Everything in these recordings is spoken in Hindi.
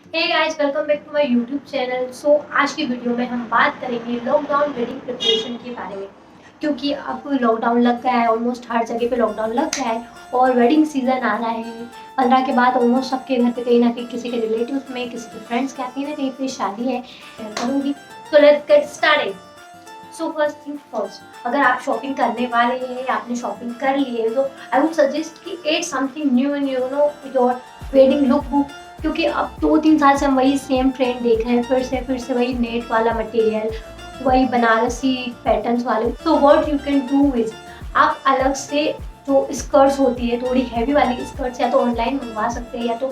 Hey guys, welcome back to my YouTube channel. So आज की वीडियो में हम बात करेंगे लॉकडाउन वेडिंग प्रिपरेशन के बारे में, क्योंकि अब लॉकडाउन लग गया है। ऑलमोस्ट हर जगह पे लॉकडाउन लग गया है और वेडिंग सीजन आ रहा है। 15 के बाद ऑलमोस्ट सबके घर पे कहीं ना कहीं किसी के रिलेटिव्स में, किसी के फ्रेंड्स के कहीं ना कहीं पे शादी है। करूँगी, so let's get started. So first thing first, अगर आप शॉपिंग करने वाले हैं या आपने शॉपिंग कर ली है, तो आई वुड सजेस्ट कि add something new in your wedding look book. क्योंकि अब 2-3 साल से हम वही सेम ट्रेंड देख रहे हैं, फिर से वही नेट वाला मटेरियल, वही बनारसी पैटर्न्स वाले। So what you can do is, आप अलग से जो स्कर्ट्स होती है थोड़ी हैवी वाली स्कर्ट्स, या तो ऑनलाइन मंगवा सकते हैं, या तो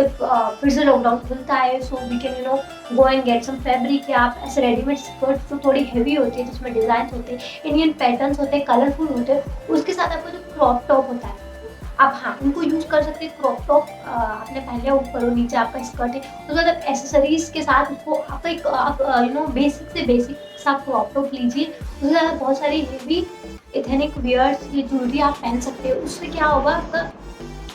इफ फिर से लॉकडाउन खुलता है so we can go and get some fabric. या आप ऐसे रेडीमेड स्कर्ट्स जो थोड़ी हैवी होती है, जिसमें डिजाइन होते हैं, इंडियन पैटर्न्स होते हैं, कलरफुल होते हैं, उसके साथ आपको जो क्रॉप टॉप होता है, आप हाँ उनको यूज कर सकते हैं। क्रॉप टॉप आपने पहले ऊपर और नीचे आपका स्कर्ट है, उसके बाद आप एसेसरीज के साथ उसको आपका एक आप बेसिक से बेसिक सा क्रॉप टॉप लीजिए। उसके साथ बहुत सारी हेवी एथेनिक वियर्स या ज्वेलरी आप पहन सकते हो। उससे क्या होगा, आपका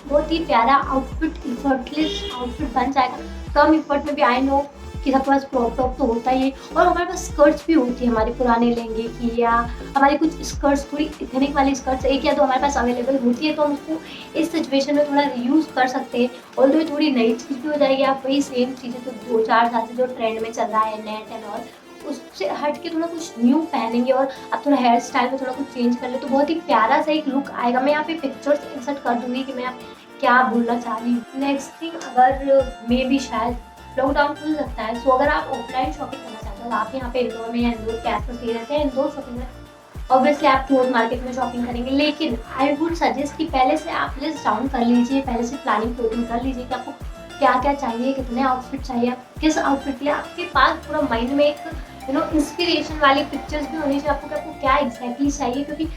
बहुत ही प्यारा आउटफिट, इफर्टलेस आउटफिट बन जाएगा। कम इफर्ट में भी, आई नो कि सबके पास क्रॉप टॉप तो होता ही है, और हमारे पास स्कर्ट्स भी होती है हमारे पुराने लहंगे की, या हमारी कुछ स्कर्ट्स थोड़ी इथेनिक वाली स्कर्ट्स एक या दो हमारे पास अवेलेबल होती है, तो हम उसको इस सिचुएशन में थोड़ा रीयूज कर सकते हैं। और तो थोड़ी नई चीज़ भी हो जाएगी। आप वही सेम चीज़ें तो 2-4 साल से जो ट्रेंड में चल रहा है, नेट एंड ऑल, उससे हट के थोड़ा कुछ न्यू पहनेंगे और आप थोड़ा हेयर स्टाइल में थोड़ा कुछ चेंज कर ले, तो बहुत ही प्यारा सा एक लुक आएगा। मैं यहाँ पे पिक्चर्स इंसर्ट कर दूंगी कि मैं आप क्या बोलना चाह रही हूँ। नेक्स्ट थिंग, अगर मे भी शायद लॉकडाउन खुल सकता है, सो अगर आप ऑफलाइन शॉपिंग करना चाहते हो, आप यहाँ पे इंदौर में या इंदौर के आसपास कहीं रहते हैं, इंदौर शॉपिंग में ऑब्वियसली आप क्लोथ मार्केट में शॉपिंग करेंगे। लेकिन आई वुड सजेस्ट कि पहले से आप लिस्ट डाउन कर लीजिए, पहले से प्लानिंग प्लॉटिंग कर लीजिए कि आपको क्या क्या चाहिए, कितने आउटफिट चाहिए, आप किस आउटफिट के लिए। आपके पास पूरा माइंड में एक इंस्पिरेशन वाली पिक्चर्स भी होनी चाहिए आपको कि आपको क्या एग्जैक्टली चाहिए। क्योंकि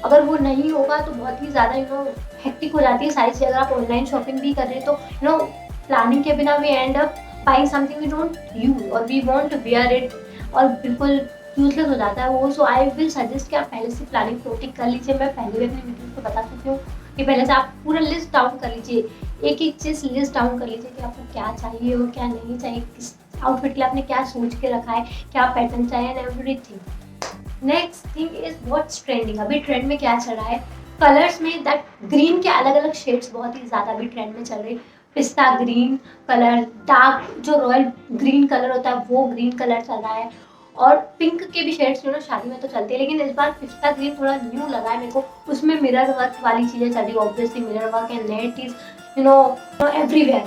अगर वो नहीं होगा तो बहुत ही ज़्यादा हेक्टिक हो जाती है सारी चीज़ें। अगर आप ऑनलाइन शॉपिंग भी कर रहे हैं तो प्लानिंग के बिना we end up buying something we don't use और we want to wear it, और बिल्कुल यूजलेस हो जाता है वो। सो आई विल सजेस्ट कि आप पहले से प्लानिंग प्लॉटिंग कर लीजिए। मैं पहले भी अपनी वीडियो को बता चुकी हूँ कि पहले से आप पूरा लिस्ट डाउन कर लीजिए, एक एक चीज़ लिस्ट डाउन कर लीजिए कि आपको क्या चाहिए और क्या नहीं चाहिए, किस आउटफिट के लिए आपने क्या सोच के रखा है, क्या पैटर्न चाहिए and everything. Next thing is what's trending. अभी ट्रेंड में क्या चल रहा है, कलर्स में दैट ग्रीन के अलग अलग शेड्स बहुत ही ज़्यादा अभी ट्रेंड में चल रहे हैं। पिस्ता ग्रीन कलर, डार्क जो रॉयल ग्रीन कलर होता है वो ग्रीन कलर चल रहा है, और पिंक के भी शेड्स शादी में तो चलते हैं, लेकिन इस बार पिस्ता ग्रीन थोड़ा न्यू लगा है मेरे को। उसमें मिरर वर्क वाली चीज़ें चल रही है, obviously mirror work and net is everywhere.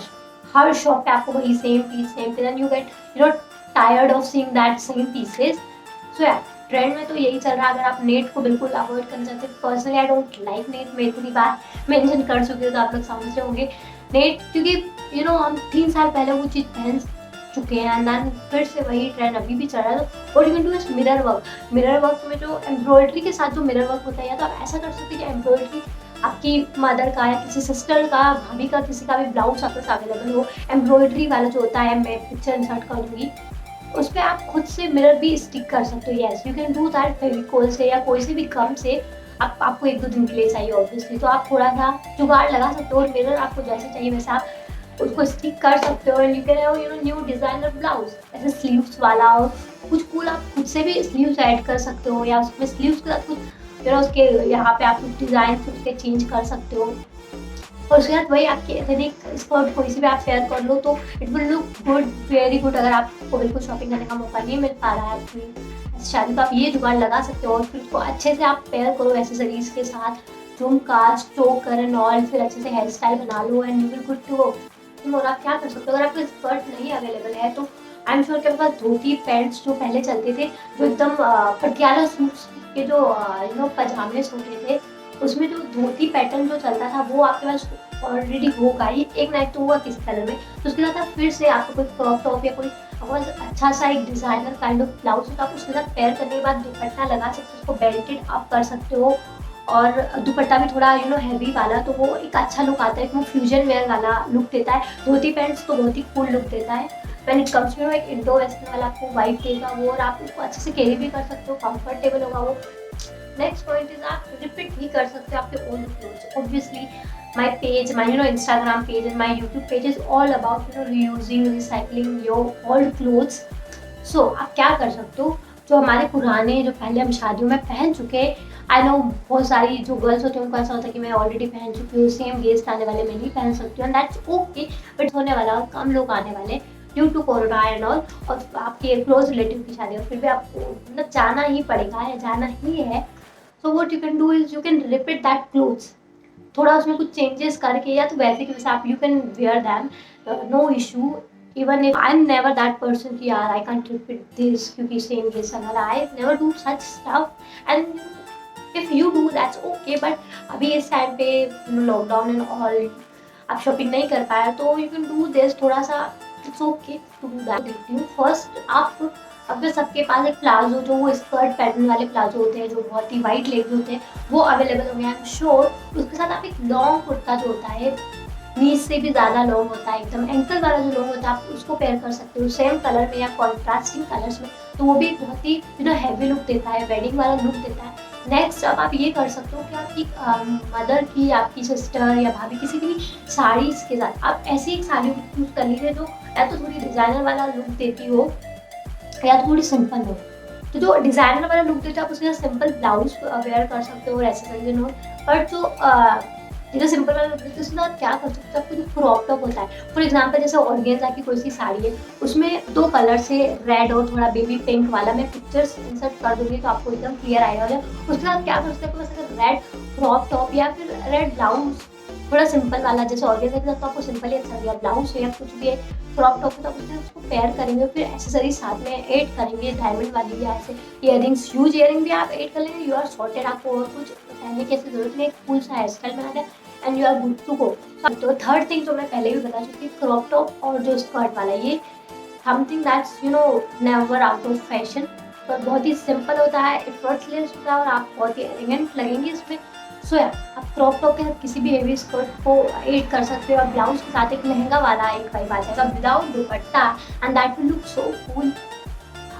हर शॉप पे आपको वही same piece and you get tired of seeing that same pieces. So या ट्रेंड में तो यही चल रहा है। अगर आप नेट को बिल्कुल अवॉइड करना चाहते हैं, personally I don't like net, मैं इतनी बार मेंशन कर चुकी हूँ तो आप लोग समझ रहे होंगे नेट, क्योंकि हम 3 साल पहले वो चीज़ पहन चुके हैं एंड देन फिर से वही ट्रेंड अभी भी चल रहा है। तो और you can do is mirror work. Mirror work में जो एम्ब्रॉयडरी के साथ जो मिरर वर्क होता है, या तो आप ऐसा कर सकते हैं कि एम्ब्रॉयडरी आपकी मदर का या किसी सिस्टर का, भाभी का, किसी का भी ब्लाउज आपके साथ अवेलेबल हो, एम्ब्रॉयडरी वाला जो होता है, मैं पिक्चर इंसर्ट कर दूंगी, उस पर आप खुद से मिरर भी स्टिक कर सकते हो। Yes you can do that Fevicol से या कोई से भी गम से। आपको 1-2 दिन के लिए चाहिए ऑब्वियसली, तो आप थोड़ा सा जुगाड़ लगा सकते हो और मिरर आपको जैसे चाहिए वैसे आप उसको स्टिक कर सकते हो। And you can have new designer blouse, ऐसे स्लीव्स वाला, और कुछ कूल आप खुद से भी स्लीव्स ऐड कर सकते हो, या उसमें स्लीव्स के साथ कुछ उसके यहाँ पे आप कुछ डिजाइन खुद के चेंज कर सकते हो। और उसके साथ वही आपकी एथनिक स्कर्ट कोई सी भी आप पेयर कर लो तो it will look good, very good. अगर आपको बिल्कुल शॉपिंग करने का मौका नहीं मिल पा रहा है अपनी शादी, तो आप ये जुगाड़ लगा सकते हो और फिर उसको अच्छे से आप पेयर करो एसेसरीज के साथ, झुमका, चोकर एंड ऑल, फिर अच्छे से हेयर स्टाइल बना लो and you will good to go. और आप क्या कर सकते हो, अगर आपको स्कर्ट नहीं अवेलेबल है तो आई एम श्योर के पास धोती पैंट्स जो पहले चलते थे, जो एकदम पटियाला सूट्स के जो पजामे होते थे, उसमें जो धोती पैटर्न जो चलता था वो आपके पास ऑलरेडी होगा ही। एक ना एक तो होगा किस कलर में, तो उसके साथ आप फिर से आपको कोई क्रॉप टॉप या कोई अच्छा सा एक डिजाइनर काइंड ऑफ ब्लाउज तो आप उसके साथ पेयर करने के बाद दुपट्टा लगा सकते हो, उसको बेल्टेड आप कर सकते हो। और दुपट्टा भी थोड़ा हैवी वाला, तो वो एक अच्छा लुक आता है, वो फ्यूजन वेयर वाला लुक देता है। धोती पैंट्स तो बहुत ही कूल लुक देता है। व्हेन इट कम्स एक इंडो वेस्टर्न वाला आपको वाइब देगा वो, और आप उसको अच्छे से कैरी भी कर सकते हो, कंफर्टेबल होगा वो। नेक्स्ट पॉइंट इज आप रिपीट भी कर सकते हो आपके own clothes. Obviously my page, my Instagram page and my YouTube page is all about reusing, recycling your old clothes. So आप क्या कर सकते हो, जो हमारे पुराने, जो पहले हम शादियों में पहन चुके, आई नो बहुत सारी जो गर्ल्स होती हैं उनको ऐसा होता है कि मैं ऑलरेडी पहन चुकी हूँ, सेम गेस्ट आने वाले मैं नहीं पहन सकती हूँ, एंड दैट्स ओके, बट होने वाला और कम लोग आने वाले due to corona and all, और आपके क्लोज रिलेटिव की शादी, और फिर भी आपको मतलब जाना ही पड़ेगा या जाना ही है. So what you can do is you can repeat that clothes, थोड़ा उसमें कुछ चेंजेस करके, या तो वैसे कि वैसे आप you can wear them, no issue. Even if I am never that person कि यार आई कांट रिपीट दिस क्योंकि सेम ड्रेस अगर I never do such stuff, and if you do that's okay. But अभी इस टाइम पे लॉकडाउन एंड ऑल आप शॉपिंग नहीं कर पाए तो यू कैन डू दिस, थोड़ा सा it's okay to do that. देखती हूँ फर्स्ट आप, अगर सबके पास एक प्लाजो, जो वो स्कर्ट पैटर्न वाले प्लाजो होते हैं जो बहुत ही वाइड लेग होते हैं, वो अवेलेबल हो गया आई एम श्योर. उसके साथ आप एक लॉन्ग कुर्ता जो होता है, नीज से भी ज़्यादा लॉन्ग होता है, एकदम एंकल वाला जो लॉन्ग होता है, आप उसको पेयर कर सकते हो सेम कलर में या कॉन्ट्रास्टिंग कलर्स में, तो वो भी बहुत ही हैवी लुक देता है, वेडिंग वाला लुक देता है. नेक्स्ट अब आप ये कर सकते हो कि आपकी मदर की, आपकी सिस्टर या भाभी किसी की भी साड़ीज़ के साथ आप ऐसी एक साड़ी चूज़ कर लीजिए जो या तो थोड़ी डिज़ाइनर वाला लुक देती हो या थोड़ी सिंपल हो. तो जो डिज़ाइनर वाला लुक देता है आप उसके साथ सिंपल ब्लाउज वेयर कर सकते हो और एसेसरीज हो. बट जो सिंपल वाला लुक देते हैं उसके साथ क्या कर सकते हो, आपको जो क्रॉप टॉप होता है, फॉर एग्जांपल जैसे ऑर्गेन्जा की कोई सी साड़ी है, उसमें 2 कलर से रेड और थोड़ा बेबी पिंक वाला मैं पिक्चर्स इंसर्ट कर दूंगी तो आपको एकदम क्लियर आएगा. उसके साथ क्या कर सकते हो, रेड क्रॉप टॉप या फिर रेड ब्लाउज, थोड़ा सिंपल वाला, जैसे ऑर्गेन्जा के साथ तो आपको सिंपल ही अच्छा लगेगा, ब्लाउज है या कुछ भी है क्रॉप टॉप है तो आप उसको पेयर करेंगे, फिर एसेसरीज साथ में ऐड करेंगे, डायमंड वाली या ऐसे इयरिंग्स, ह्यूज इयरिंग भी आप ऐड कर लेंगे, यू आर सॉर्टेड. आपको और कुछ पहनने की ऐसी जरूरत नहीं, एक फुल सा हेयर स्टाइल बना दें and you are good to go. तो थर्ड थिंग जो मैं पहले भी बता चुकी, क्रॉप टॉप और जो स्कर्ट वाला, ये something that's never out of fashion, और बहुत ही सिंपल होता है, एफर्टलेस होता है और आप बहुत ही एलिगेंट लगेंगे इसमें. सो या आप क्रॉप टॉप के साथ किसी भी हेवी स्कर्ट को ऐड कर सकते हो, और ब्लाउज के साथ एक लहंगा वाला एक वाइब आ जाएगा without dupatta, and that will look so cool.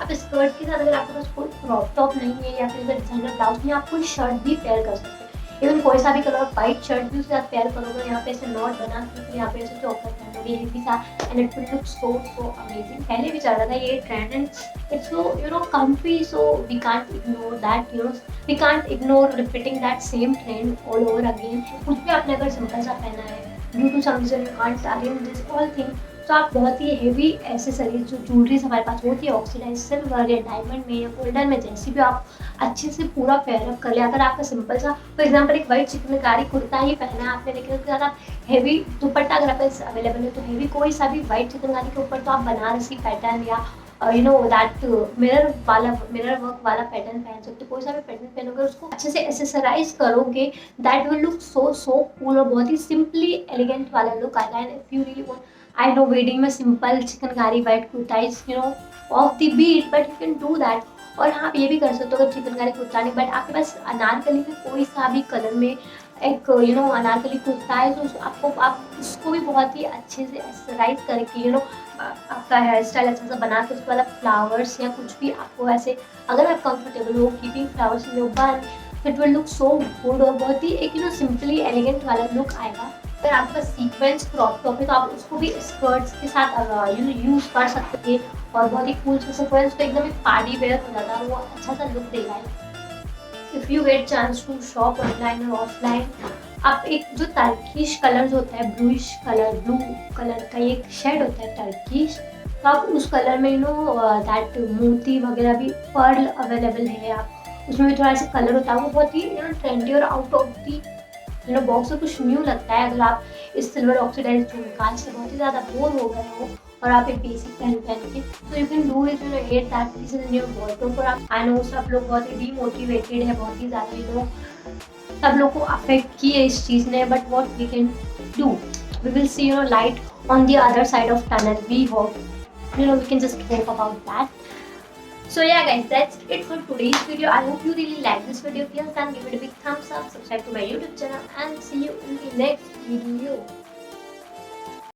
आप स्कर्ट के साथ अगर आपके पास कोई क्रॉप टॉप नहीं है या फिर डिजाइनर ब्लाउज नहीं, आप कोई शर्ट भी पेयर कर सकते हैं, इवन कोई सा भी कलर वाइट शर्ट भी उसके साथ पेयर करोगे, यहाँ पे ऐसे नॉट बना के फिर यहाँ पे ऐसे चौकर पहनोगे हेवी सा, and it will look so amazing. पहले भी चल रहा था ये trend and it's so comfy, so we can't ignore that, we can't ignore repeating that same trend all over again. कुछ भी आपने अगर सिंपल सा पहना है, due to some reason you can't arrange this all thing, तो आप बहुत ही हेवी एसेसरीज जो ज्वेलरीज हमारे पास होती है, ऑक्सीडाइज सिल्वर या डायमंड में या गोल्डन में, जैसी भी आप अच्छे से पूरा पेयरअप कर ले. अगर आपका सिंपल सा फॉर एग्जांपल एक वाइट चिकनकारी कुर्ता ही पहना है आपने, लेकिन उसके साथ आप हेवी दुपट्टा अगर आपके पास अवेलेबल है तो हेवी कोई सा भी वाइट चिकनकारी के ऊपर तो आप बनारसी पैटर्न या दैट मिरर वर्क वाला पैटर्न पहन सकते हो. कोई सा भी पैटर्न पहनोगे उसको अच्छे से एसेसराइज करोगे, that will look so cool, और बहुत ही सिंपली एलिगेंट वाला लुक आएगा. And if you really want, I know wedding में simple chikankari white kurta is off the beat, but you can do that. और हाँ आप ये भी कर सकते हो अगर चिकनकारी कुर्ता नहीं, बट आपके पास अनारकली में कोई सा भी कलर में एक अनारकली कुर्ता है, तो आप उसको भी बहुत ही अच्छे से एक्सरसाइज करके आपका हेयर स्टाइल अच्छा सा बना के उसके वाला फ्लावर्स या कुछ भी आपको ऐसे, अगर आप कंफर्टेबल हो कीपिंग फ्लावर्स इन योर बन, it will look so good, और बहुत ही एक सिंपली एलिगेंट वाला लुक आएगा. अगर आपके पास सीक्वेंस क्रॉप टॉप है तो आप उसको भी स्कर्ट्स के साथ यूज कर सकते हैं, और बहुत ही कूल से सीक्वेंस तो एकदम एक पार्टी वेयर हो जाता है, वो अच्छा सा लुक देगा. If you get chance to shop online और ऑफलाइन, आप एक जो टर्किश कलर जो होता है, ब्लूइश कलर, ब्लू कलर का एक शेड होता है टर्किश, तो आप उस कलर में दैट मोती वगैरह भी पर्ल अवेलेबल है, आप उसमें भी थोड़ा सा कलर होता है, वो बहुत ही ट्रेंडी और आउट ऑफ दी बॉक्स से कुछ न्यू लगता है. अगर आप इस सिल्वर ऑक्सीडाइज कांच से बहुत ही ज़्यादा बोर हो गए हो और आप एक बेसिक पहन के, तो you can do it at that piece in your wardrobe. और आप आई नो सब लोग बहुत ही डीमोटिवेटेड है, बहुत ही ज़्यादा सब लोग को अफेक्ट की है इस चीज़ ने, but what we can do, we will see light on the other side of tunnel. We hope we can just hope about that. So yeah guys, that's it for today's video. I hope you really like this video. Please then give it a big thumbs up, subscribe to my YouTube channel, and see you in the next video.